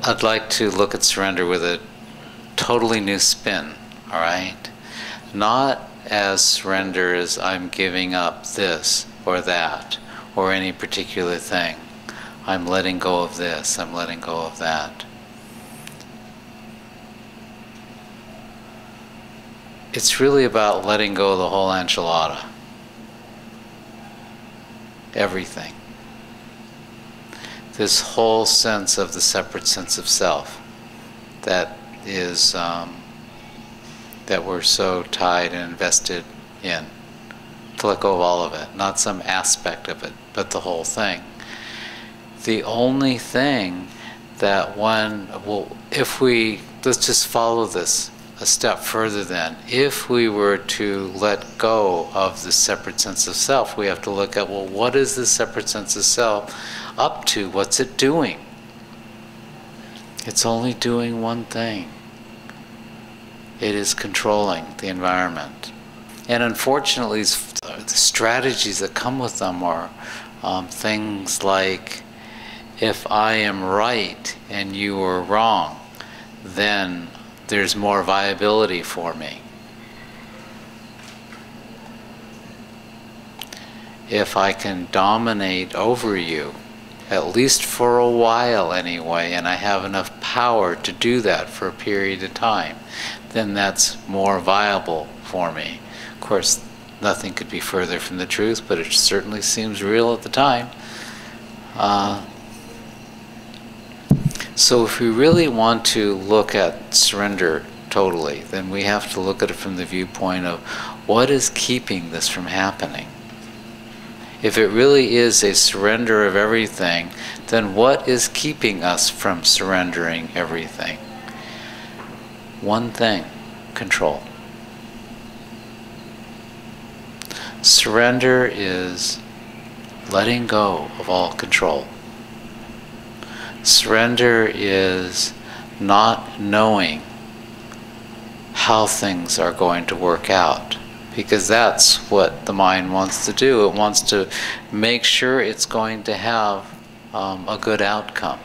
I'd like to look at surrender with a totally new spin, all right? Not as surrender as I'm giving up this or that or any particular thing. I'm letting go of this, I'm letting go of that. It's really about letting go of the whole enchilada. Everything. This whole sense of the separate sense of self that is that we're so tied and invested in. To let go of all of it, not some aspect of it, but the whole thing. The only thing that one, well, if we, let's just follow this a step further then. If we were to let go of the separate sense of self, we have to look at, well, what is the separate sense of self up to? What's it doing? It's only doing one thing. It is controlling the environment. And unfortunately, the strategies that come with them are things like, if I am right and you are wrong, then there's more viability for me. If I can dominate over you, at least for a while anyway, and I have enough power to do that for a period of time, then that's more viable for me. Of course, nothing could be further from the truth, but it certainly seems real at the time. So if we really want to look at surrender totally, then we have to look at it from the viewpoint of what is keeping this from happening. If it really is a surrender of everything, then what is keeping us from surrendering everything? One thing: control. Surrender is letting go of all control. Surrender is not knowing how things are going to work out, because that's what the mind wants to do. It wants to make sure it's going to have a good outcome.